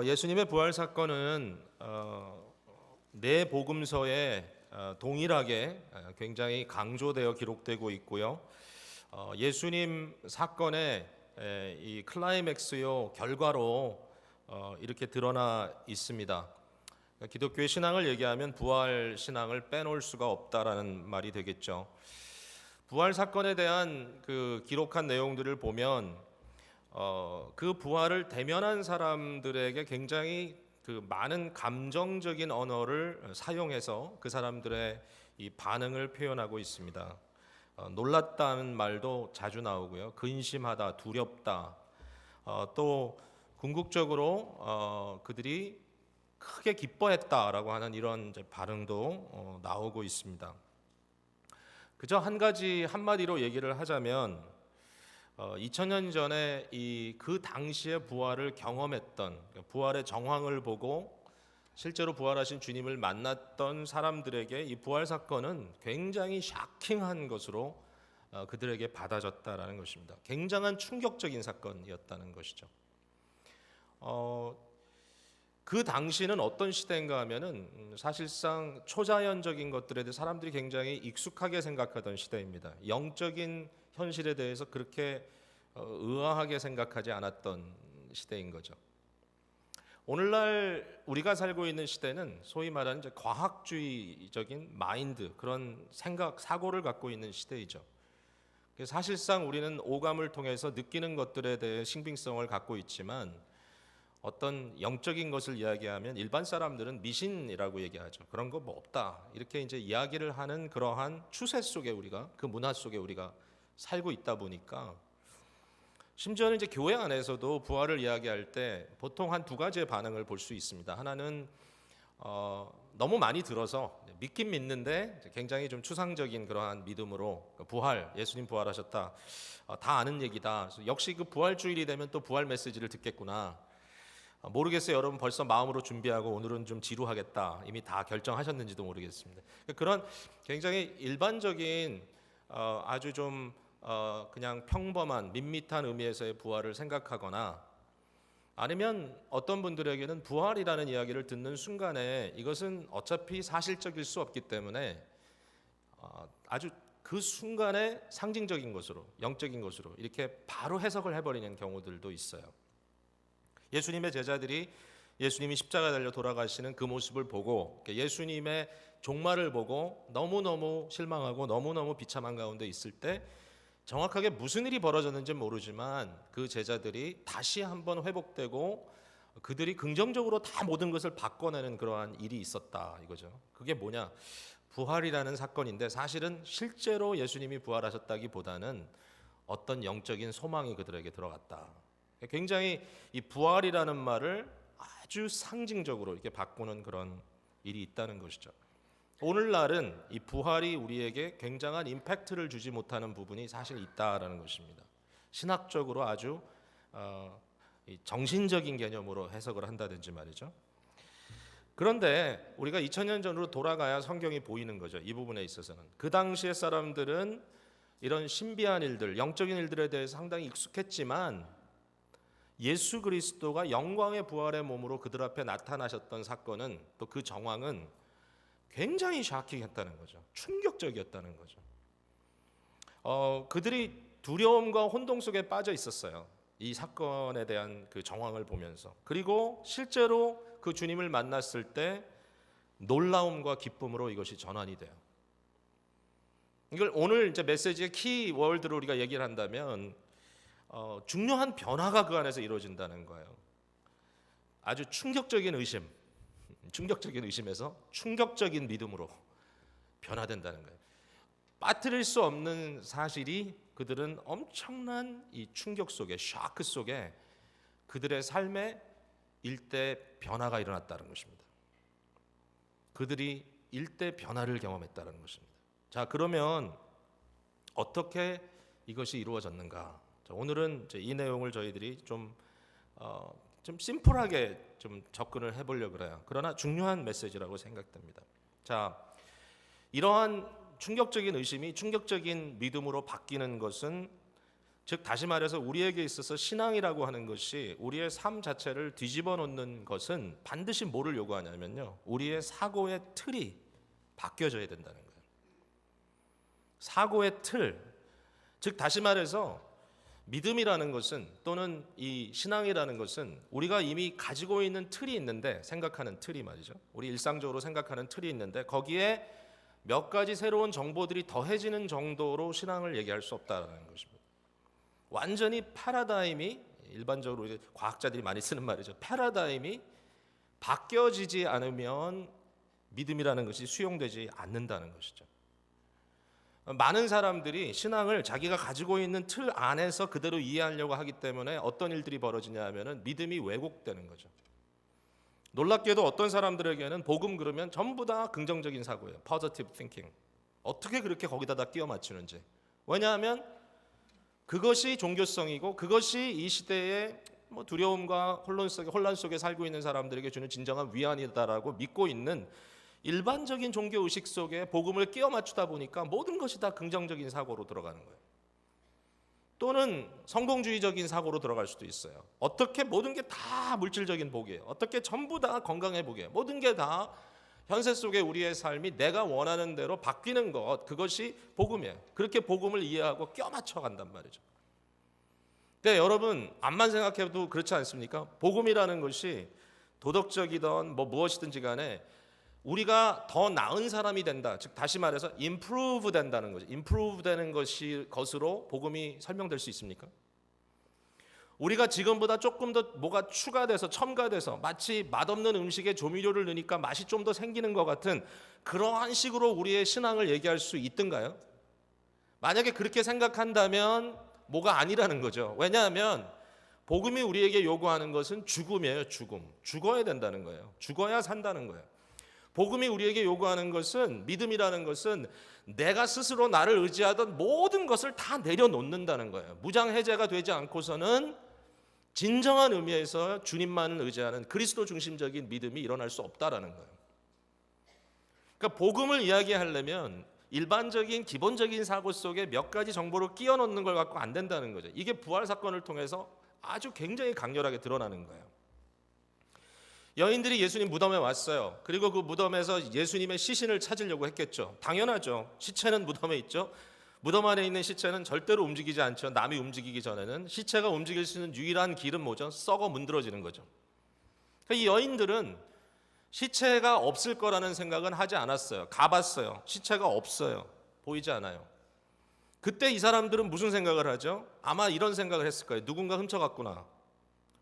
예수님의 부활 사건은 네 복음서에 동일하게 굉장히 강조되어 기록되고 있고요. 예수님 사건의 이 클라이맥스요 결과로 이렇게 드러나 있습니다. 기독교의 신앙을 얘기하면 부활 신앙을 빼놓을 수가 없다라는 말이 되겠죠. 부활 사건에 대한 그 기록한 내용들을 보면 그 부활을 대면한 사람들에게 굉장히 그 많은 감정적인 언어를 사용해서 그 사람들의 이 반응을 표현하고 있습니다. 놀랐다는 말도 자주 나오고요. 근심하다, 두렵다. 또 궁극적으로 그들이 크게 기뻐했다라고 하는 이런 이제 반응도 나오고 있습니다. 그저 한 가지 한마디로 얘기를 하자면 2000년 전에 그 당시의 부활을 경험했던 부활의 정황을 보고 실제로 부활하신 주님을 만났던 사람들에게 이 부활 사건은 굉장히 샤킹한 것으로 그들에게 받아졌다라는 것입니다. 굉장한 충격적인 사건이었다는 것이죠. 그 당시는 어떤 시대인가 하면은 사실상 초자연적인 것들에 대해 사람들이 굉장히 익숙하게 생각하던 시대입니다. 영적인 현실에 대해서 그렇게 의아하게 생각하지 않았던 시대인 거죠. 오늘날 우리가 살고 있는 시대는 소위 말하는 이제 과학주의적인 마인드, 그런 생각, 사고를 갖고 있는 시대이죠. 사실상 우리는 오감을 통해서 느끼는 것들에 대해 신빙성을 갖고 있지만 어떤 영적인 것을 이야기하면 일반 사람들은 미신이라고 얘기하죠. 그런 거 뭐 없다. 이렇게 이제 이야기를 하는 그러한 추세 속에 우리가, 그 문화 속에 우리가 살고 있다 보니까 심지어는 이제 교회 안에서도 부활을 이야기할 때 보통 한 두 가지의 반응을 볼 수 있습니다. 하나는 너무 많이 들어서 믿긴 믿는데 굉장히 좀 추상적인 그러한 믿음으로 부활, 예수님 부활하셨다, 다 아는 얘기다. 역시 그 부활 주일이 되면 또 부활 메시지를 듣겠구나. 모르겠어요. 여러분 벌써 마음으로 준비하고 오늘은 좀 지루하겠다. 이미 다 결정하셨는지도 모르겠습니다. 그런 굉장히 일반적인 아주 좀 그냥 평범한 밋밋한 의미에서의 부활을 생각하거나 아니면 어떤 분들에게는 부활이라는 이야기를 듣는 순간에 이것은 어차피 사실적일 수 없기 때문에 아주 그 순간에 상징적인 것으로, 영적인 것으로 이렇게 바로 해석을 해버리는 경우들도 있어요. 예수님의 제자들이 예수님이 십자가 달려 돌아가시는 그 모습을 보고 예수님의 종말을 보고 너무너무 실망하고 너무너무 비참한 가운데 있을 때 정확하게 무슨 일이 벌어졌는지 모르지만 그 제자들이 다시 한번 회복되고 그들이 긍정적으로 다 모든 것을 바꿔내는 그러한 일이 있었다 이거죠. 그게 뭐냐? 부활이라는 사건인데 사실은 실제로 예수님이 부활하셨다기보다는 어떤 영적인 소망이 그들에게 들어갔다. 굉장히 이 부활이라는 말을 아주 상징적으로 이렇게 바꾸는 그런 일이 있다는 것이죠. 오늘날은 이 부활이 우리에게 굉장한 임팩트를 주지 못하는 부분이 사실 있다라는 것입니다. 신학적으로 아주 정신적인 개념으로 해석을 한다든지 말이죠. 그런데 우리가 2000년 전으로 돌아가야 성경이 보이는 거죠. 이 부분에 있어서는 그 당시의 사람들은 이런 신비한 일들, 영적인 일들에 대해서 상당히 익숙했지만 예수 그리스도가 영광의 부활의 몸으로 그들 앞에 나타나셨던 사건은 또 그 정황은 굉장히 샤킹했다는 거죠. 충격적이었다는 거죠. 그들이 두려움과 혼동 속에 빠져 있었어요. 이 사건에 대한 그 정황을 보면서. 그리고 실제로 그 주님을 만났을 때 놀라움과 기쁨으로 이것이 전환이 돼요. 이걸 오늘 이제 메시지의 키 월드로 우리가 얘기를 한다면 중요한 변화가 그 안에서 이루어진다는 거예요. 아주 충격적인 의심에서 충격적인 믿음으로 변화된다는 거예요. 빠뜨릴 수 없는 사실이 그들은 엄청난 이 충격 속에, 샤크 속에 그들의 삶에 일대 변화가 일어났다는 것입니다. 그들이 일대 변화를 경험했다는 것입니다. 자, 그러면 어떻게 이것이 이루어졌는가? 자, 오늘은 이 내용을 저희들이 좀 심플하게 좀 접근을 해보려고 그래요. 그러나 중요한 메시지라고 생각됩니다. 자, 이러한 충격적인 의심이 충격적인 믿음으로 바뀌는 것은 즉 다시 말해서 우리에게 있어서 신앙이라고 하는 것이 우리의 삶 자체를 뒤집어 놓는 것은 반드시 뭐를 요구하냐면요, 우리의 사고의 틀이 바뀌어져야 된다는 거예요. 사고의 틀, 즉 다시 말해서 믿음이라는 것은, 또는 이 신앙이라는 것은 우리가 이미 가지고 있는 틀이 있는데, 생각하는 틀이 말이죠, 우리 일상적으로 생각하는 틀이 있는데 거기에 몇 가지 새로운 정보들이 더해지는 정도로 신앙을 얘기할 수 없다는 것입니다. 완전히 패러다임이, 일반적으로 이제 과학자들이 많이 쓰는 말이죠, 패러다임이 바뀌어지지 않으면 믿음이라는 것이 수용되지 않는다는 것이죠. 많은 사람들이 신앙을 자기가 가지고 있는 틀 안에서 그대로 이해하려고 하기 때문에 어떤 일들이 벌어지냐 하면은 믿음이 왜곡되는 거죠. 놀랍게도 어떤 사람들에게는 복음 그러면 전부 다 긍정적인 사고예요. positive thinking. 어떻게 그렇게 거기다 다 끼워 맞추는지. 왜냐하면 그것이 종교성이고 그것이 이 시대의 두려움과 혼란 속에 살고 있는 사람들에게 주는 진정한 위안이다라고 믿고 있는 일반적인 종교 의식 속에 복음을 끼워 맞추다 보니까 모든 것이 다 긍정적인 사고로 들어가는 거예요. 또는 성공주의적인 사고로 들어갈 수도 있어요. 어떻게 모든 게 다 물질적인 복이에요. 어떻게 전부 다 건강의 복이에요. 모든 게 다 현세 속의 우리의 삶이 내가 원하는 대로 바뀌는 것, 그것이 복음이에요. 그렇게 복음을 이해하고 껴 맞춰 간단 말이죠. 근데 여러분, 암만 생각해도 그렇지 않습니까? 복음이라는 것이 도덕적이든 무엇이든지 간에 우리가 더 나은 사람이 된다, 즉 다시 말해서 improve 된다는 거죠. improve 되는 것으로 복음이 설명될 수 있습니까? 우리가 지금보다 조금 더 뭐가 추가돼서 첨가돼서 마치 맛없는 음식에 조미료를 넣으니까 맛이 좀 더 생기는 것 같은 그러한 식으로 우리의 신앙을 얘기할 수 있던가요? 만약에 그렇게 생각한다면 뭐가 아니라는 거죠. 왜냐하면 복음이 우리에게 요구하는 것은 죽음이에요. 죽어야 된다는 거예요. 죽어야 산다는 거예요. 복음이 우리에게 요구하는 것은, 믿음이라는 것은 내가 스스로 나를 의지하던 모든 것을 다 내려놓는다는 거예요. 무장해제가 되지 않고서는 진정한 의미에서 주님만을 의지하는 그리스도 중심적인 믿음이 일어날 수 없다라는 거예요. 그러니까 복음을 이야기하려면 일반적인 기본적인 사고 속에 몇 가지 정보를 끼워 넣는 걸 갖고 안 된다는 거죠. 이게 부활 사건을 통해서 아주 굉장히 강렬하게 드러나는 거예요. 여인들이 예수님 무덤에 왔어요. 그리고 그 무덤에서 예수님의 시신을 찾으려고 했겠죠. 당연하죠. 시체는 무덤에 있죠. 무덤 안에 있는 시체는 절대로 움직이지 않죠. 남이 움직이기 전에는. 시체가 움직일 수 있는 유일한 길은 뭐죠? 썩어 문드러지는 거죠. 이 여인들은 시체가 없을 거라는 생각은 하지 않았어요. 가봤어요. 시체가 없어요. 보이지 않아요. 그때 이 사람들은 무슨 생각을 하죠? 아마 이런 생각을 했을 거예요. 누군가 훔쳐갔구나.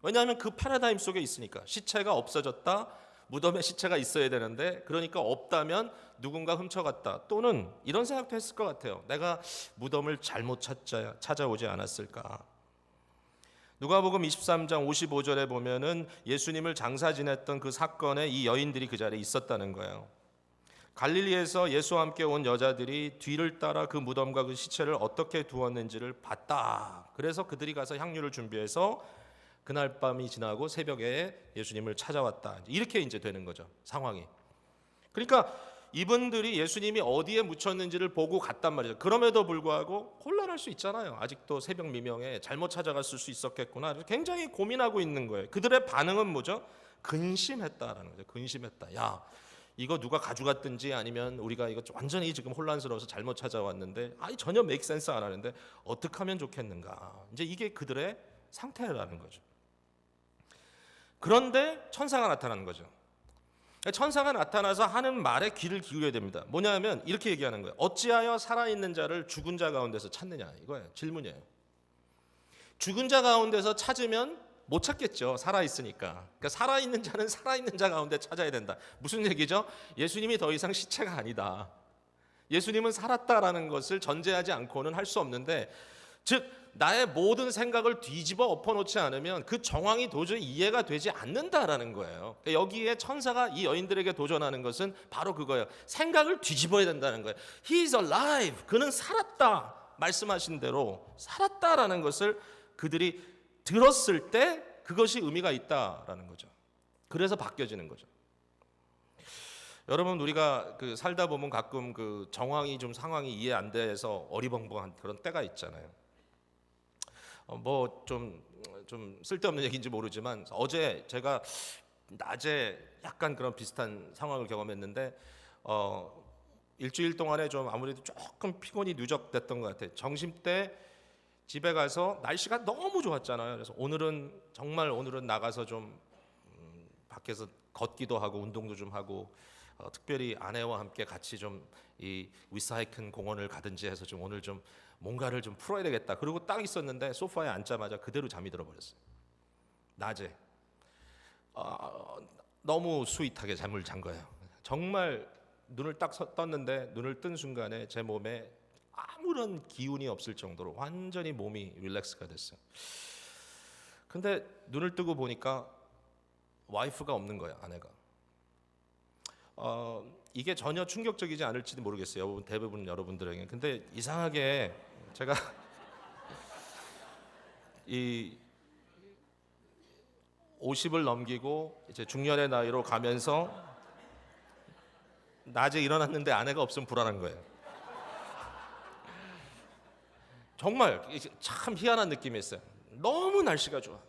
왜냐하면 그 패러다임 속에 있으니까. 시체가 없어졌다. 무덤에 시체가 있어야 되는데, 그러니까 없다면 누군가 훔쳐갔다. 또는 이런 생각도 했을 것 같아요. 내가 무덤을 잘못 찾아오지 않았을까. 누가복음 23장 55절에 보면은 예수님을 장사 지냈던 그 사건에 이 여인들이 그 자리에 있었다는 거예요. 갈릴리에서 예수와 함께 온 여자들이 뒤를 따라 그 무덤과 그 시체를 어떻게 두었는지를 봤다. 그래서 그들이 가서 향유를 준비해서 그날 밤이 지나고 새벽에 예수님을 찾아왔다. 이렇게 이제 되는 거죠, 상황이. 그러니까 이분들이 예수님이 어디에 묻혔는지를 보고 갔단 말이죠. 그럼에도 불구하고 혼란할 수 있잖아요. 아직도 새벽 미명에 잘못 찾아갔을 수 있었겠구나. 굉장히 고민하고 있는 거예요. 그들의 반응은 뭐죠? 근심했다라는 거죠. 근심했다. 야, 이거 누가 가져갔든지 아니면 우리가 이거 완전히 지금 혼란스러워서 잘못 찾아왔는데 전혀 메이크 센스 안 하는데 어떻게 하면 좋겠는가. 이제 이게 그들의 상태라는 거죠. 그런데 천사가 나타나는 거죠. 천사가 나타나서 하는 말에 귀를 기울여야 됩니다. 뭐냐면 이렇게 얘기하는 거예요. 어찌하여 살아있는 자를 죽은 자 가운데서 찾느냐, 이거예요. 질문이에요. 죽은 자 가운데서 찾으면 못 찾겠죠. 살아있으니까. 그러니까 살아있는 자는 살아있는 자 가운데 찾아야 된다. 무슨 얘기죠? 예수님이 더 이상 시체가 아니다. 예수님은 살았다라는 것을 전제하지 않고는 할 수 없는데, 즉 나의 모든 생각을 뒤집어 엎어놓지 않으면 그 정황이 도저히 이해가 되지 않는다라는 거예요. 여기에 천사가 이 여인들에게 도전하는 것은 바로 그거예요. 생각을 뒤집어야 된다는 거예요. He is alive. 그는 살았다. 말씀하신 대로 살았다라는 것을 그들이 들었을 때 그것이 의미가 있다라는 거죠. 그래서 바뀌어지는 거죠. 여러분, 우리가 살다 보면 가끔 그 정황이 좀 상황이 이해 안 돼서 어리벙벙한 그런 때가 있잖아요. 뭐 좀 쓸데없는 얘기인지 모르지만 어제 제가 낮에 약간 그런 비슷한 상황을 경험했는데 일주일 동안에 좀 아무래도 조금 피곤이 누적됐던 것 같아요. 점심 때 집에 가서 날씨가 너무 좋았잖아요. 그래서 오늘은 나가서 좀 밖에서 걷기도 하고 운동도 좀 하고 특별히 아내와 함께 같이 좀 이 위사이큰 공원을 가든지 해서 좀 오늘 좀 뭔가를 좀 풀어야 되겠다. 그리고 딱 있었는데 소파에 앉자마자 그대로 잠이 들어버렸어요. 낮에 너무 스윗하게 잠을 잔 거예요. 정말 눈을 딱 떴는데 눈을 뜬 순간에 제 몸에 아무런 기운이 없을 정도로 완전히 몸이 릴렉스가 됐어요. 근데 눈을 뜨고 보니까 와이프가 없는 거예요, 아내가. 이게 전혀 충격적이지 않을지도 모르겠어요, 대부분 여러분들에게. 근데 이상하게 제가 이 50을 넘기고 이제 중년의 나이로 가면서 낮에 일어났는데 아내가 없으면 불안한 거예요. 정말 참 희한한 느낌이었어요. 너무 날씨가 좋아.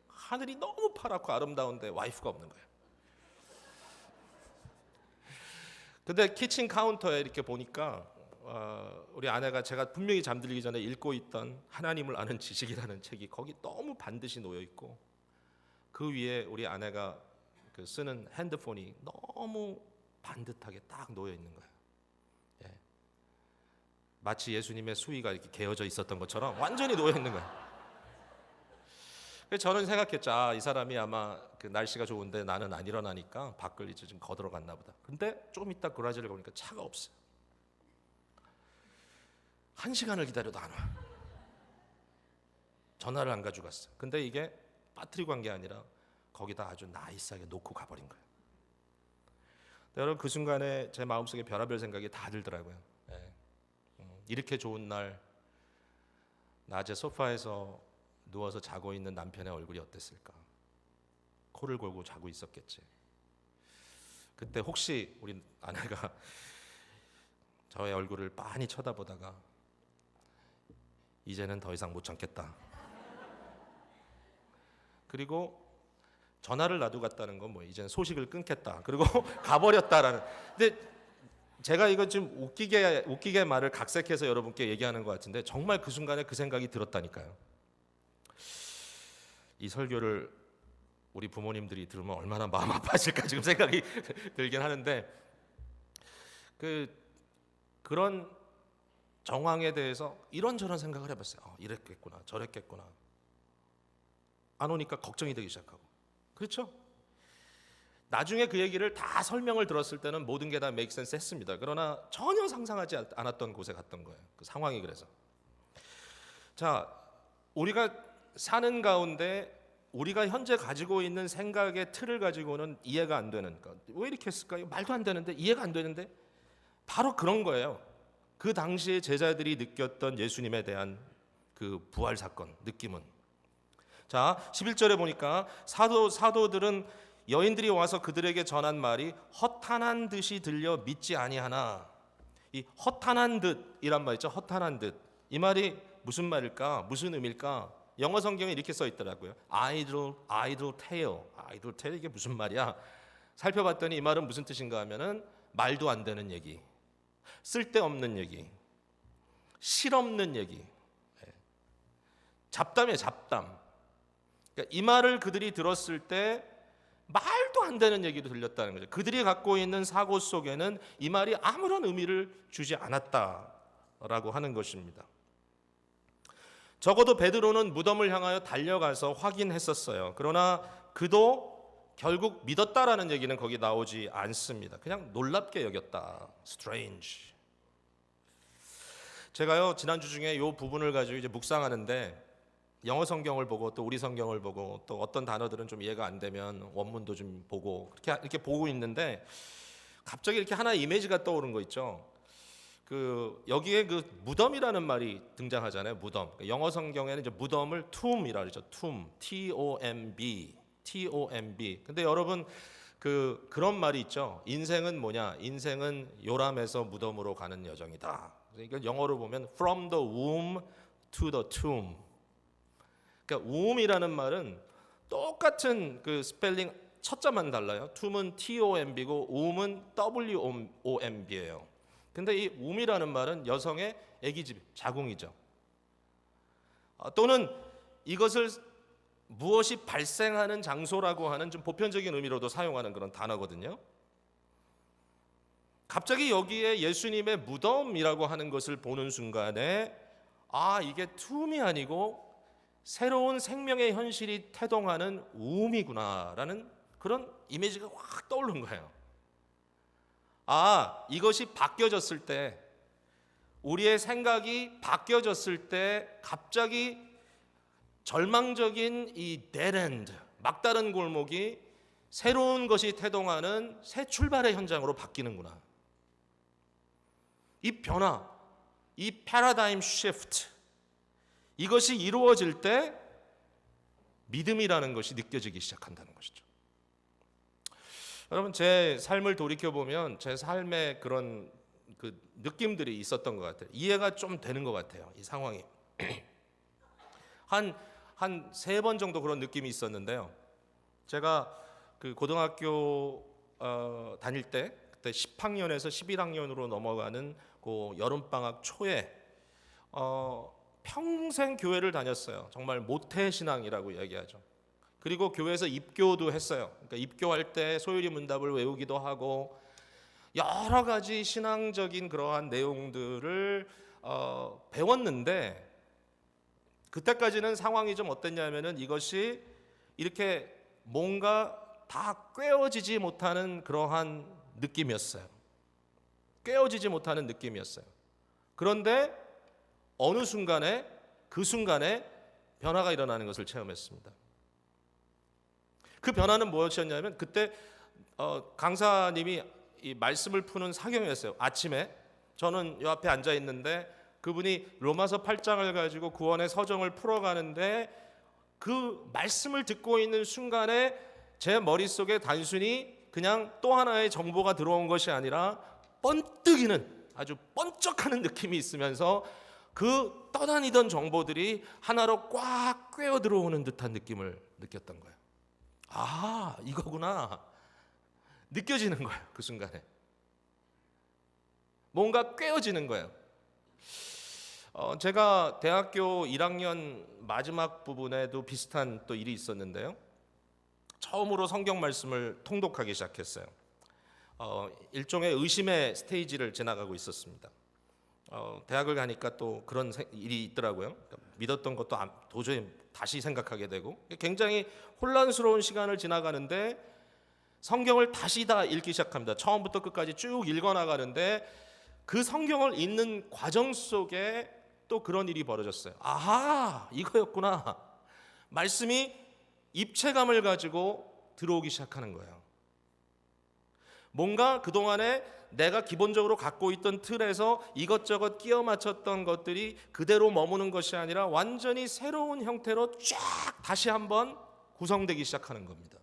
하늘이 너무 파랗고 아름다운데 와이프가 없는 거예요. 근데 키친 카운터에 이렇게 보니까 우리 아내가 제가 분명히 잠들기 전에 읽고 있던 하나님을 아는 지식이라는 책이 거기 너무 반드시 놓여 있고 그 위에 우리 아내가 그 쓰는 핸드폰이 너무 반듯하게 딱 놓여 있는 거예요. 예. 마치 예수님의 수위가 이렇게 개어져 있었던 것처럼 완전히 놓여 있는 거예요. 그래서 저는 생각했죠. 이 사람이 아마 그 날씨가 좋은데 나는 안 일어나니까 밖을 이제 좀 거들어 갔나 보다. 근데 좀 이따 그라지를 보니까 차가 없어요. 1시간을 기다려도 안 와. 전화를 안 가지고 갔어요. 근데 이게 빠뜨리고 간 게 아니라 거기다 아주 나이스하게 놓고 가버린 거예요. 여러분 그 순간에 제 마음속에 별의별 생각이 다 들더라고요. 예. 이렇게 좋은 날 낮에 소파에서 누워서 자고 있는 남편의 얼굴이 어땠을까? 코를 골고 자고 있었겠지. 그때 혹시 우리 아내가 저의 얼굴을 빤히 쳐다보다가 이제는 더 이상 못 참겠다. 그리고 전화를 놔두고 갔다는 건 뭐 이제는 소식을 끊겠다. 그리고 가버렸다라는. 근데 제가 이거 좀 웃기게 말을 각색해서 여러분께 얘기하는 것 같은데 정말 그 순간에 그 생각이 들었다니까요. 이 설교를 우리 부모님들이 들으면 얼마나 마음 아파하실까 지금 생각이 들긴 하는데 그런 정황에 대해서 이런저런 생각을 해봤어요. 이랬겠구나 저랬겠구나. 안 오니까 걱정이 되기 시작하고. 그렇죠? 나중에 그 얘기를 다 설명을 들었을 때는 모든 게 다 make sense 했습니다. 그러나 전혀 상상하지 않았던 곳에 갔던 거예요. 그 상황이 그래서. 자, 우리가 사는 가운데 우리가 현재 가지고 있는 생각의 틀을 가지고는 이해가 안 되는 것. 왜 이렇게 했을까요? 말도 안 되는데 이해가 안 되는데 바로 그런 거예요. 그 당시에 제자들이 느꼈던 예수님에 대한 그 부활 사건 느낌은. 자, 11절에 보니까 사도들은 여인들이 와서 그들에게 전한 말이 허탄한 듯이 들려 믿지 아니하나. 이 허탄한 듯이란 말 있죠. 허탄한 듯. 이 말이 무슨 말일까? 무슨 의미일까? 영어 성경에 이렇게 써 있더라고요. idle tale. idle tale 이게 무슨 말이야? 살펴봤더니 이 말은 무슨 뜻인가 하면은 말도 안 되는 얘기, 쓸데없는 얘기, 실없는 얘기, 잡담이에요. 잡담. 그러니까 이 말을 그들이 들었을 때 말도 안 되는 얘기로 들렸다는 거죠. 그들이 갖고 있는 사고 속에는 이 말이 아무런 의미를 주지 않았다라고 하는 것입니다. 적어도 베드로는 무덤을 향하여 달려가서 확인했었어요. 그러나 그도 결국 믿었다라는 얘기는 거기 나오지 않습니다. 그냥 놀랍게 여겼다. strange. 제가요 지난주 중에 이 부분을 가지고 이제 묵상하는데 영어 성경을 보고 또 우리 성경을 보고 또 어떤 단어들은 좀 이해가 안 되면 원문도 좀 보고 이렇게 보고 있는데 갑자기 이렇게 하나의 이미지가 떠오른 거 있죠. 여기에 그 무덤이라는 말이 등장하잖아요. 무덤. 영어 성경에는 이제 무덤을 tomb이라 그러죠. tomb, T-O-M-B. 근데 여러분 그런 말이 있죠. 인생은 뭐냐? 인생은 요람에서 무덤으로 가는 여정이다. 이걸 영어로 보면 from the womb to the tomb. 그러니까 우음이라는 말은 똑같은 그 스펠링 첫자만 달라요. 툼은 TOMB고 우음은 WOMB예요. 근데 이 우음이라는 말은 여성의 아기집, 자궁이죠. 또는 이것을 무엇이 발생하는 장소라고 하는 좀 보편적인 의미로도 사용하는 그런 단어거든요. 갑자기 여기에 예수님의 무덤이라고 하는 것을 보는 순간에 이게 툼이 아니고 새로운 생명의 현실이 태동하는 우음이구나라는 그런 이미지가 확 떠오른 거예요. 이것이 바뀌어졌을 때, 우리의 생각이 바뀌어졌을 때 갑자기 절망적인 이 데드엔드, 막다른 골목이 새로운 것이 태동하는 새 출발의 현장으로 바뀌는구나. 이 변화, 이 패러다임 시프트, 이것이 이루어질 때 믿음이라는 것이 느껴지기 시작한다는 것이죠. 여러분, 제 삶을 돌이켜보면 제 삶에 그런 그 느낌들이 있었던 것 같아요. 이해가 좀 되는 것 같아요, 이 상황이. 한 3번 정도 그런 느낌이 있었는데요. 제가 그 고등학교 다닐 때, 그때 10학년에서 11학년으로 넘어가는 그 여름방학 초에 평생 교회를 다녔어요. 정말 모태신앙이라고 이야기하죠. 그리고 교회에서 입교도 했어요. 그러니까 입교할 때 소율이 문답을 외우기도 하고 여러 가지 신앙적인 그러한 내용들을 배웠는데, 그때까지는 상황이 좀 어땠냐면은 이것이 이렇게 뭔가 다 꿰어지지 못하는 그러한 느낌이었어요. 꿰어지지 못하는 느낌이었어요. 그런데 어느 순간에, 그 순간에 변화가 일어나는 것을 체험했습니다. 그 변화는 무엇이었냐면, 그때 강사님이 이 말씀을 푸는 사경이었어요. 아침에 저는 요 앞에 앉아 있는데 그분이 로마서 8장을 가지고 구원의 서정을 풀어가는데, 그 말씀을 듣고 있는 순간에 제 머릿속에 단순히 그냥 또 하나의 정보가 들어온 것이 아니라 번뜩이는, 아주 번쩍하는 느낌이 있으면서 그 떠다니던 정보들이 하나로 꽉 꿰어 들어오는 듯한 느낌을 느꼈던 거예요. 이거구나. 느껴지는 거예요. 그 순간에 뭔가 꿰어지는 거예요. 제가 대학교 1학년 마지막 부분에도 비슷한 또 일이 있었는데요. 처음으로 성경 말씀을 통독하기 시작했어요. 일종의 의심의 스테이지를 지나가고 있었습니다. 대학을 가니까 또 그런 일이 있더라고요. 그러니까 믿었던 것도 도저히 다시 생각하게 되고, 굉장히 혼란스러운 시간을 지나가는데 성경을 다시 다 읽기 시작합니다. 처음부터 끝까지 쭉 읽어나가는데 그 성경을 읽는 과정 속에 또 그런 일이 벌어졌어요. 이거였구나. 말씀이 입체감을 가지고 들어오기 시작하는 거예요. 뭔가 그동안에 내가 기본적으로 갖고 있던 틀에서 이것저것 끼워 맞췄던 것들이 그대로 머무는 것이 아니라 완전히 새로운 형태로 쫙 다시 한번 구성되기 시작하는 겁니다.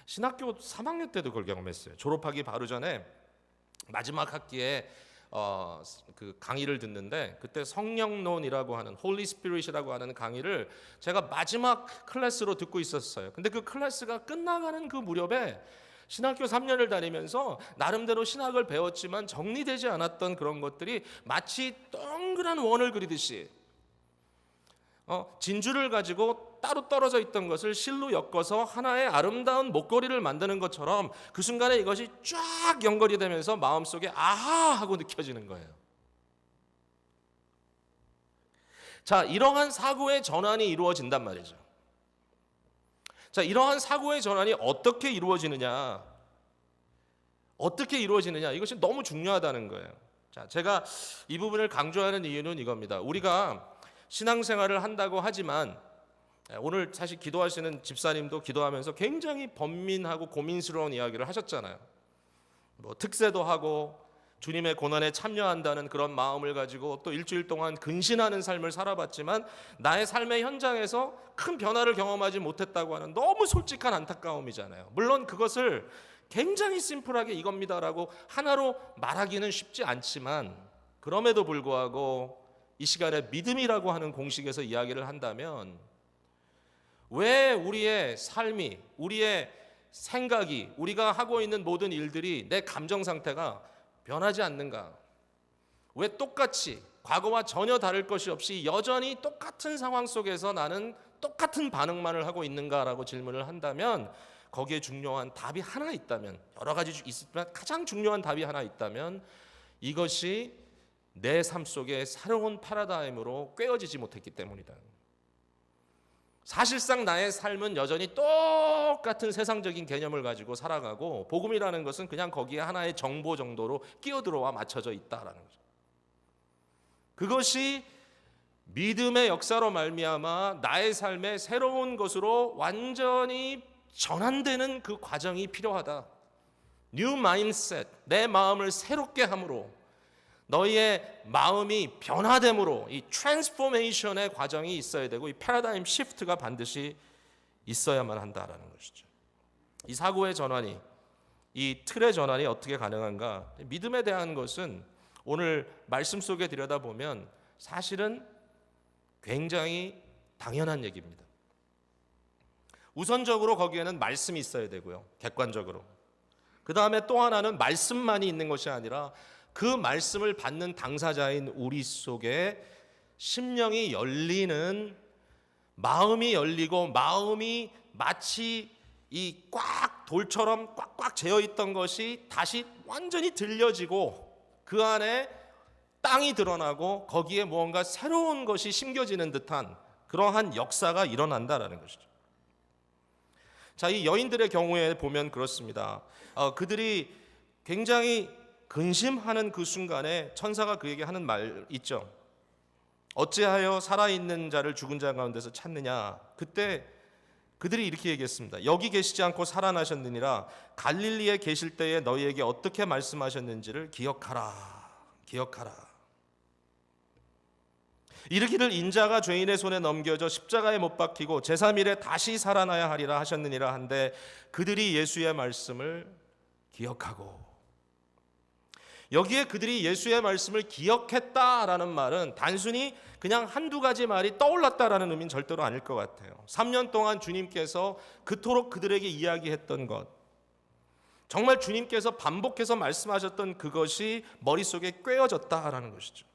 신학교 3학년 때도 그걸 경험했어요. 졸업하기 바로 전에 마지막 학기에 그 강의를 듣는데, 그때 성령론이라고 하는 홀리 스피릿이라고 하는 강의를 제가 마지막 클래스로 듣고 있었어요. 근데 그 클래스가 끝나가는 그 무렵에 신학교 3년을 다니면서 나름대로 신학을 배웠지만 정리되지 않았던 그런 것들이 마치 동그란 원을 그리듯이 진주를 가지고 따로 떨어져 있던 것을 실로 엮어서 하나의 아름다운 목걸이를 만드는 것처럼 그 순간에 이것이 쫙 연결이 되면서 마음속에 아하 하고 느껴지는 거예요. 자, 이러한 사고의 전환이 이루어진단 말이죠. 자, 이러한 사고의 전환이 어떻게 이루어지느냐, 이것이 너무 중요하다는 거예요. 자, 제가 이 부분을 강조하는 이유는 이겁니다. 우리가 신앙생활을 한다고 하지만, 오늘 사실 기도하시는 집사님도 기도하면서 굉장히 번민하고 고민스러운 이야기를 하셨잖아요. 특세도 하고 주님의 고난에 참여한다는 그런 마음을 가지고 또 일주일 동안 근신하는 삶을 살아봤지만 나의 삶의 현장에서 큰 변화를 경험하지 못했다고 하는 너무 솔직한 안타까움이잖아요. 물론 그것을 굉장히 심플하게 이겁니다라고 하나로 말하기는 쉽지 않지만, 그럼에도 불구하고 이 시간에 믿음이라고 하는 공식에서 이야기를 한다면 왜 우리의 삶이, 우리의 생각이, 우리가 하고 있는 모든 일들이, 내 감정 상태가 변하지 않는가? 왜 똑같이 과거와 전혀 다를 것이 없이 여전히 똑같은 상황 속에서 나는 똑같은 반응만을 하고 있는가라고 질문을 한다면 거기에 중요한 답이 하나 있다면, 여러 가지 있지만 가장 중요한 답이 하나 있다면 이것이 내 삶 속에 새로운 패러다임으로 꿰어지지 못했기 때문이다. 사실상 나의 삶은 여전히 똑같은 세상적인 개념을 가지고 살아가고 복음이라는 것은 그냥 거기에 하나의 정보 정도로 끼어들어와 맞춰져 있다라는 거죠. 그것이 믿음의 역사로 말미암아 나의 삶의 새로운 것으로 완전히 전환되는 그 과정이 필요하다. New mindset, 내 마음을 새롭게 함으로, 너희의 마음이 변화됨으로 이 트랜스포메이션의 과정이 있어야 되고 이 패러다임 시프트가 반드시 있어야만 한다라는 것이죠. 이 사고의 전환이, 이 틀의 전환이 어떻게 가능한가? 믿음에 대한 것은 오늘 말씀 속에 들여다보면 사실은 굉장히 당연한 얘기입니다. 우선적으로 거기에는 말씀이 있어야 되고요. 객관적으로. 그 다음에 또 하나는 말씀만이 있는 것이 아니라 그 말씀을 받는 당사자인 우리 속에 심령이 열리는, 마음이 열리고 마음이 마치 이 꽉 돌처럼 꽉꽉 재어 있던 것이 다시 완전히 들려지고 그 안에 땅이 드러나고 거기에 무언가 새로운 것이 심겨지는 듯한 그러한 역사가 일어난다라는 것이죠. 자, 이 여인들의 경우에 보면 그렇습니다. 그들이 굉장히 근심하는 그 순간에 천사가 그에게 하는 말 있죠. 어찌하여 살아있는 자를 죽은 자 가운데서 찾느냐. 그때 그들이 이렇게 얘기했습니다. 여기 계시지 않고 살아나셨느니라. 갈릴리에 계실 때에 너희에게 어떻게 말씀하셨는지를 기억하라. 기억하라. 이르기를 인자가 죄인의 손에 넘겨져 십자가에 못 박히고 제3일에 다시 살아나야 하리라 하셨느니라 한데 그들이 예수의 말씀을 기억하고, 여기에 그들이 예수의 말씀을 기억했다라는 말은 단순히 그냥 한두 가지 말이 떠올랐다라는 의미는 절대로 아닐 것 같아요. 3년 동안 주님께서 그토록 그들에게 이야기했던 것, 정말 주님께서 반복해서 말씀하셨던 그것이 머릿속에 꿰어졌다라는 것이죠.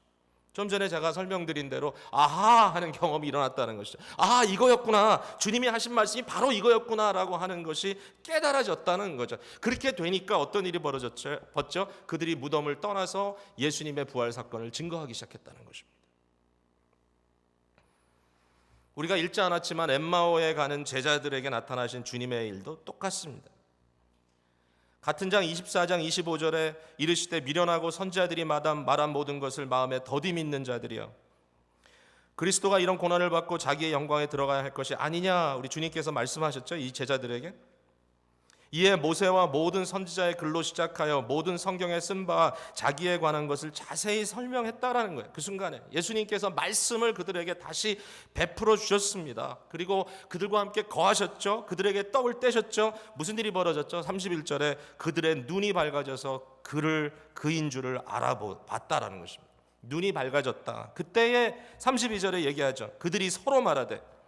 좀 전에 제가 설명드린 대로 아하 하는 경험이 일어났다는 것이죠. 아, 이거였구나. 주님이 하신 말씀이 바로 이거였구나라고 하는 것이 깨달아졌다는 거죠. 그렇게 되니까 어떤 일이 벌어졌죠? 그들이 무덤을 떠나서 예수님의 부활 사건을 증거하기 시작했다는 것입니다. 우리가 읽지 않았지만 엠마오에 가는 제자들에게 나타나신 주님의 일도 똑같습니다. 같은 장 24장 25절에 이르시되 미련하고 선지자들이 말한 모든 것을 마음에 더디 믿는 자들이여, 그리스도가 이런 고난을 받고 자기의 영광에 들어가야 할 것이 아니냐 우리 주님께서 말씀하셨죠. 이 제자들에게. 이에 모세와 모든 선지자의 글로 시작하여 모든 성경에 쓴 바 자기에 관한 것을 자세히 설명했다라는 거예요. 그 순간에 예수님께서 말씀을 그들에게 다시 베풀어 주셨습니다. 그리고 그들과 함께 거하셨죠. 그들에게 떡을 떼셨죠. 무슨 일이 벌어졌죠? 31절에 그들의 눈이 밝아져서 그를 그인 줄을 알아봤다라는 것입니다. 눈이 밝아졌다. 그때에 32절에 얘기하죠. 그들이 서로 말하되,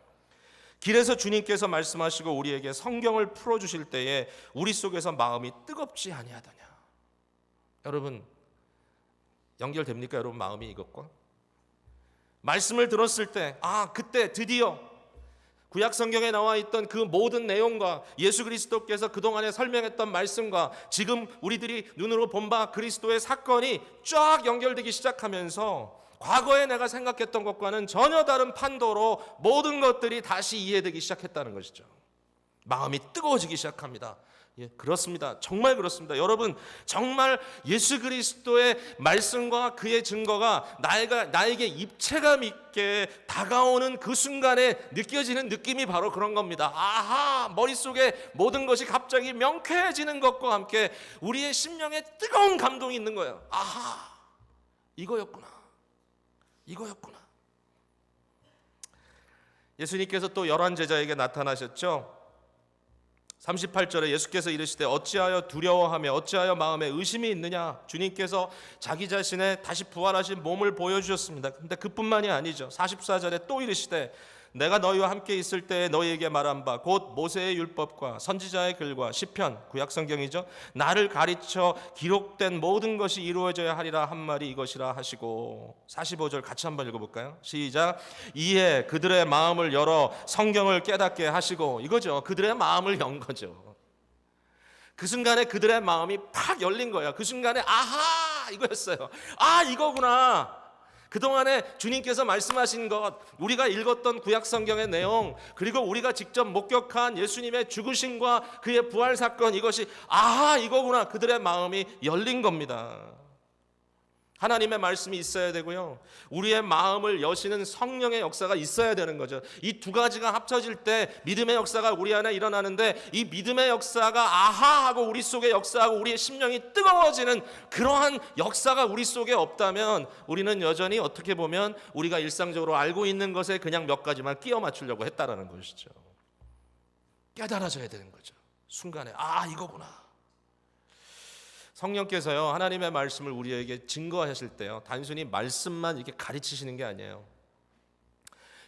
길에서 주님께서 말씀하시고 우리에게 성경을 풀어주실 때에 우리 속에서 마음이 뜨겁지 아니하더냐. 여러분, 연결됩니까? 여러분, 마음이 이것과? 말씀을 들었을 때, 그때 드디어 구약 성경에 나와 있던 그 모든 내용과 예수 그리스도께서 그동안에 설명했던 말씀과 지금 우리들이 눈으로 본 바 그리스도의 사건이 쫙 연결되기 시작하면서 과거에 내가 생각했던 것과는 전혀 다른 판도로 모든 것들이 다시 이해되기 시작했다는 것이죠. 마음이 뜨거워지기 시작합니다. 예, 그렇습니다. 정말 그렇습니다. 여러분, 정말 예수 그리스도의 말씀과 그의 증거가 나에게 입체감 있게 다가오는 그 순간에 느껴지는 느낌이 바로 그런 겁니다. 아하, 머릿속에 모든 것이 갑자기 명쾌해지는 것과 함께 우리의 심령에 뜨거운 감동이 있는 거예요. 아하, 이거였구나. 예수님께서 또 11 제자에게 나타나셨죠. 38절에 예수께서 이르시되 어찌하여 두려워하며 어찌하여 마음에 의심이 있느냐. 주님께서 자기 자신의 다시 부활하신 몸을 보여주셨습니다. 근데 그뿐만이 아니죠. 44절에 또 이르시되 내가 너희와 함께 있을 때에 너희에게 말한 바 곧 모세의 율법과 선지자의 글과 시편, 구약성경이죠, 나를 가르쳐 기록된 모든 것이 이루어져야 하리라 한 말이 이것이라 하시고. 45절 같이 한번 읽어볼까요? 시작. 이에 그들의 마음을 열어 성경을 깨닫게 하시고. 이거죠. 그들의 마음을 연 거죠. 그 순간에 그들의 마음이 팍 열린 거예요. 그 순간에 아하 이거였어요. 아 이거구나. 그동안에 주님께서 말씀하신 것, 우리가 읽었던 구약성경의 내용, 그리고 우리가 직접 목격한 예수님의 죽으심과 그의 부활 사건, 이것이 아하 이거구나. 그들의 마음이 열린 겁니다. 하나님의 말씀이 있어야 되고요, 우리의 마음을 여시는 성령의 역사가 있어야 되는 거죠. 이 두 가지가 합쳐질 때 믿음의 역사가 우리 안에 일어나는데, 이 믿음의 역사가 아하하고 우리 속에 역사하고 우리의 심령이 뜨거워지는 그러한 역사가 우리 속에 없다면 우리는 여전히 어떻게 보면 우리가 일상적으로 알고 있는 것에 그냥 몇 가지만 끼워 맞추려고 했다라는 것이죠. 깨달아져야 되는 거죠. 순간에 아 이거구나. 성령께서요, 하나님의 말씀을 우리에게 증거하실 때요, 단순히 말씀만 이렇게 가르치시는 게 아니에요.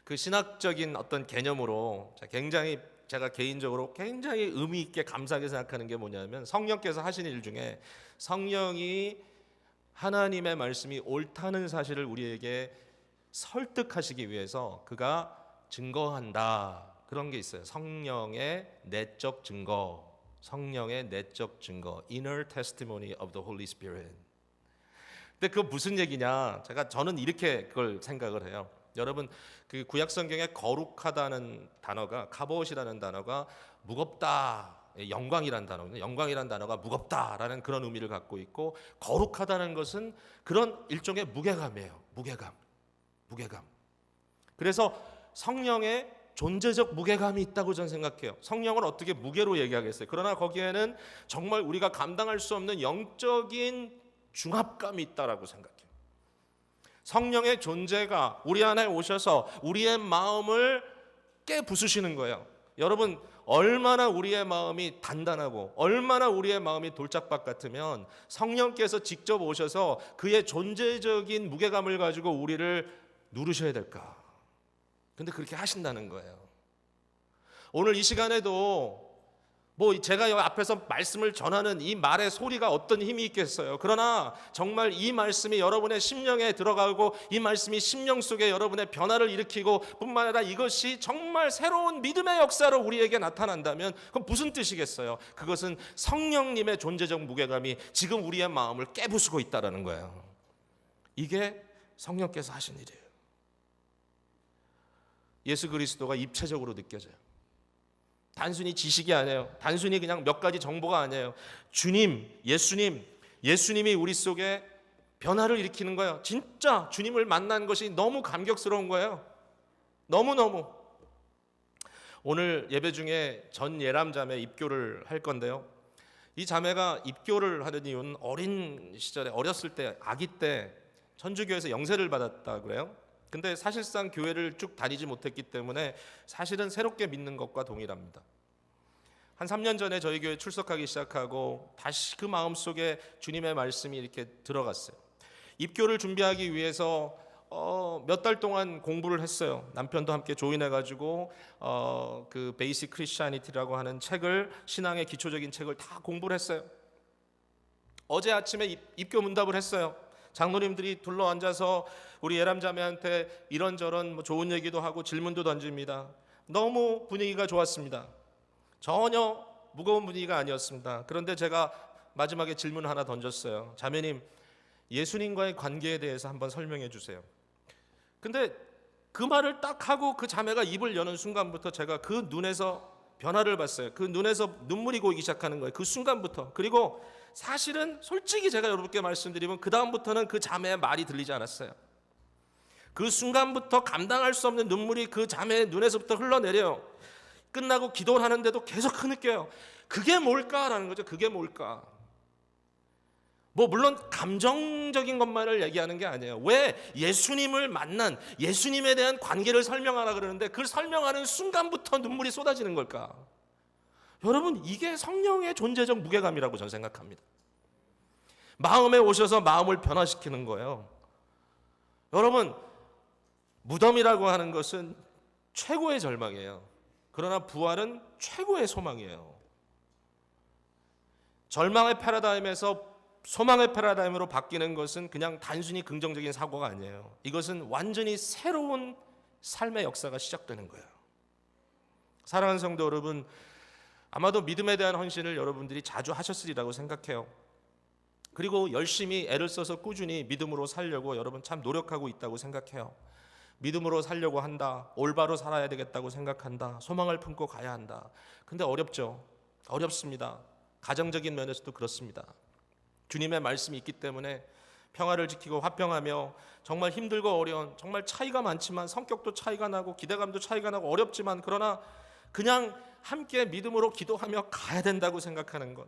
그 신학적인 어떤 개념으로 굉장히, 제가 개인적으로 굉장히 의미 있게 감사하게 생각하는 게 뭐냐면, 성령께서 하시는 일 중에 성령이 하나님의 말씀이 옳다는 사실을 우리에게 설득하시기 위해서 그가 증거한다, 그런 게 있어요. 성령의 내적 증거, 성령의 내적 증거, inner testimony of the Holy Spirit. 근데 그거 무슨 얘기냐? 저는 이렇게 그걸 생각을 해요. 여러분, 그 구약 성경에 거룩하다는 단어가, 카봇이라는 단어가 무겁다, 영광이라는 단어거든요. 영광이라는 단어가 무겁다라는 그런 의미를 갖고 있고, 거룩하다는 것은 그런 일종의 무게감이에요. 무게감. 그래서 성령의 존재적 무게감이 있다고 저는 생각해요. 성령을 어떻게 무게로 얘기하겠어요? 그러나 거기에는 정말 우리가 감당할 수 없는 영적인 중압감이 있다라고 생각해요. 성령의 존재가 우리 안에 오셔서 우리의 마음을 깨부수시는 거예요. 여러분, 얼마나 우리의 마음이 단단하고 얼마나 우리의 마음이 돌짝밭 같으면 성령께서 직접 오셔서 그의 존재적인 무게감을 가지고 우리를 누르셔야 될까? 근데 그렇게 하신다는 거예요. 오늘 이 시간에도 제가 여기 앞에서 말씀을 전하는 이 말의 소리가 어떤 힘이 있겠어요. 그러나 정말 이 말씀이 여러분의 심령에 들어가고 이 말씀이 심령 속에 여러분의 변화를 일으키고 뿐만 아니라 이것이 정말 새로운 믿음의 역사로 우리에게 나타난다면 그건 무슨 뜻이겠어요? 그것은 성령님의 존재적 무게감이 지금 우리의 마음을 깨부수고 있다는 거예요. 이게 성령께서 하신 일이에요. 예수 그리스도가 입체적으로 느껴져요. 단순히 지식이 아니에요. 단순히 그냥 몇 가지 정보가 아니에요. 예수님이 우리 속에 변화를 일으키는 거예요. 진짜 주님을 만난 것이 너무 감격스러운 거예요. 너무너무. 오늘 예배 중에 전 예람 자매 입교를 할 건데요, 이 자매가 입교를 하는 이유는 어린 시절에, 어렸을 때, 아기 때 천주교에서 영세를 받았다 그래요. 근데 사실상 교회를 쭉 다니지 못했기 때문에 사실은 새롭게 믿는 것과 동일합니다. 한 3년 전에 저희 교회 출석하기 시작하고 다시 그 마음속에 주님의 말씀이 이렇게 들어갔어요. 입교를 준비하기 위해서 몇 달 동안 공부를 했어요. 남편도 함께 조인해가지고 그 베이직 크리스찬이티라고 하는 책을, 신앙의 기초적인 책을 다 공부를 했어요. 어제 아침에 입교 문답을 했어요. 장로님들이 둘러앉아서 우리 예람자매한테 이런저런 좋은 얘기도 하고 질문도 던집니다. 너무 분위기가 좋았습니다. 전혀 무거운 분위기가 아니었습니다. 그런데 제가 마지막에 질문 하나 던졌어요. 자매님, 예수님과의 관계에 대해서 한번 설명해 주세요. 근데 그 말을 딱 하고 그 자매가 입을 여는 순간부터 제가 그 눈에서 변화를 봤어요. 그 눈에서 눈물이 고이기 시작하는 거예요. 그 순간부터. 그리고 사실은 솔직히 제가 여러분께 말씀드리면 그 다음부터는 그 자매의 말이 들리지 않았어요. 그 순간부터 감당할 수 없는 눈물이 그 자매의 눈에서부터 흘러내려요. 끝나고 기도를 하는데도 계속 흐느껴요. 그게 뭘까라는 거죠. 그게 뭘까? 물론 감정적인 것만을 얘기하는 게 아니에요. 왜 예수님을 만난, 예수님에 대한 관계를 설명하라 그러는데 그 설명하는 순간부터 눈물이 쏟아지는 걸까? 여러분, 이게 성령의 존재적 무게감이라고 저는 생각합니다. 마음에 오셔서 마음을 변화시키는 거예요. 여러분, 무덤이라고 하는 것은 최고의 절망이에요. 그러나 부활은 최고의 소망이에요. 절망의 패러다임에서 소망의 패러다임으로 바뀌는 것은 그냥 단순히 긍정적인 사고가 아니에요. 이것은 완전히 새로운 삶의 역사가 시작되는 거예요. 사랑하는 성도 여러분, 아마도 믿음에 대한 헌신을 여러분들이 자주 하셨으리라고 생각해요. 그리고 열심히 애를 써서 꾸준히 믿음으로 살려고 여러분 참 노력하고 있다고 생각해요. 믿음으로 살려고 한다. 올바로 살아야 되겠다고 생각한다. 소망을 품고 가야 한다. 근데 어렵죠. 어렵습니다. 가정적인 면에서도 그렇습니다. 주님의 말씀이 있기 때문에 평화를 지키고 화평하며 정말 힘들고 어려운, 정말 차이가 많지만 성격도 차이가 나고 기대감도 차이가 나고 어렵지만 그러나 그냥 함께 믿음으로 기도하며 가야 된다고 생각하는 것.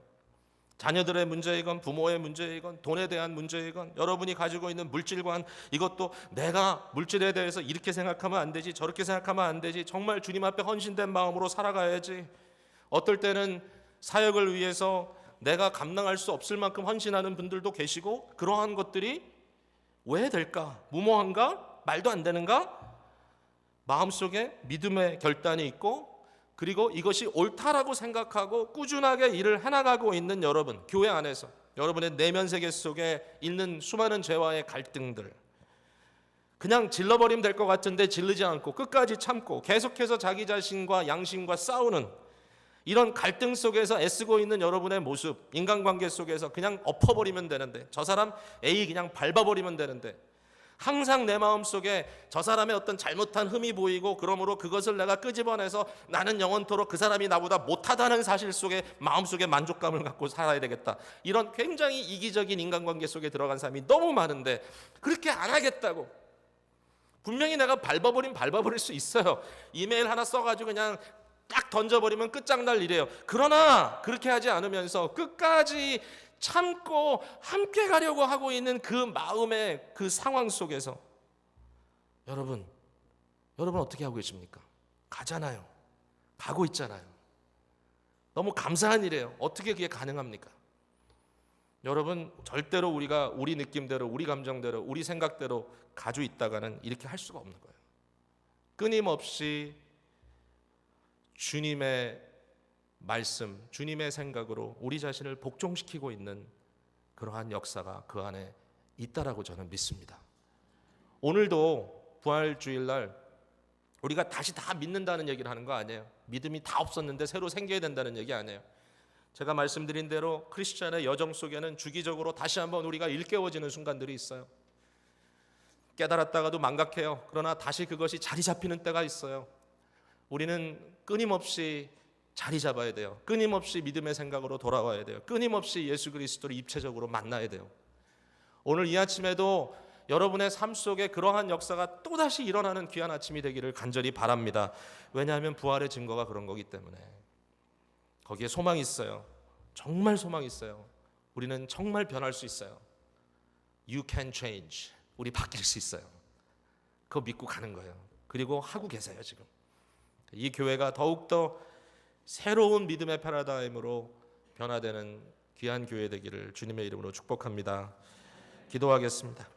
자녀들의 문제이건 부모의 문제이건 돈에 대한 문제이건 여러분이 가지고 있는 물질관, 이것도 내가 물질에 대해서 이렇게 생각하면 안 되지 저렇게 생각하면 안 되지, 정말 주님 앞에 헌신된 마음으로 살아가야지. 어떨 때는 사역을 위해서 내가 감당할 수 없을 만큼 헌신하는 분들도 계시고, 그러한 것들이 왜 될까? 무모한가? 말도 안 되는가? 마음속에 믿음의 결단이 있고, 그리고 이것이 옳다라고 생각하고 꾸준하게 일을 해나가고 있는 여러분, 교회 안에서 여러분의 내면 세계 속에 있는 수많은 죄와의 갈등들, 그냥 질러버리면 될 것 같은데 질르지 않고 끝까지 참고 계속해서 자기 자신과 양심과 싸우는 이런 갈등 속에서 애쓰고 있는 여러분의 모습, 인간관계 속에서 그냥 엎어버리면 되는데, 저 사람 A 그냥 밟아버리면 되는데, 항상 내 마음속에 저 사람의 어떤 잘못한 흠이 보이고, 그러므로 그것을 내가 끄집어내서 나는 영원토록 그 사람이 나보다 못하다는 사실 속에 마음속에 만족감을 갖고 살아야 되겠다, 이런 굉장히 이기적인 인간관계 속에 들어간 사람이 너무 많은데, 그렇게 안 하겠다고. 분명히 내가 밟아버릴 수 있어요. 이메일 하나 써가지고 그냥 딱 던져버리면 끝장날 일이에요. 그러나 그렇게 하지 않으면서 끝까지 참고 함께 가려고 하고 있는 그 마음의 그 상황 속에서 여러분 어떻게 하고 계십니까? 가잖아요. 가고 있잖아요. 너무 감사한 일이에요. 어떻게 그게 가능합니까? 여러분, 절대로 우리가 우리 느낌대로, 우리 감정대로, 우리 생각대로 가지고 있다가는 이렇게 할 수가 없는 거예요. 끊임없이 주님의 말씀, 주님의 생각으로 우리 자신을 복종시키고 있는 그러한 역사가 그 안에 있다라고 저는 믿습니다. 오늘도 부활주일날 우리가 다시 다 믿는다는 얘기를 하는 거 아니에요. 믿음이 다 없었는데 새로 생겨야 된다는 얘기 아니에요. 제가 말씀드린 대로 크리스찬의 여정 속에는 주기적으로 다시 한번 우리가 일깨워지는 순간들이 있어요. 깨달았다가도 망각해요. 그러나 다시 그것이 자리 잡히는 때가 있어요. 우리는 끊임없이 자리 잡아야 돼요. 끊임없이 믿음의 생각으로 돌아와야 돼요. 끊임없이 예수 그리스도를 입체적으로 만나야 돼요. 오늘 이 아침에도 여러분의 삶 속에 그러한 역사가 또다시 일어나는 귀한 아침이 되기를 간절히 바랍니다. 왜냐하면 부활의 증거가 그런 거기 때문에. 거기에 소망이 있어요. 정말 소망이 있어요. 우리는 정말 변할 수 있어요. You can change. 우리 바뀔 수 있어요. 그거 믿고 가는 거예요. 그리고 하고 계세요 지금. 이 교회가 더욱더 새로운 믿음의 패러다임으로 변화되는 귀한 교회 되기를 주님의 이름으로 축복합니다. 기도하겠습니다.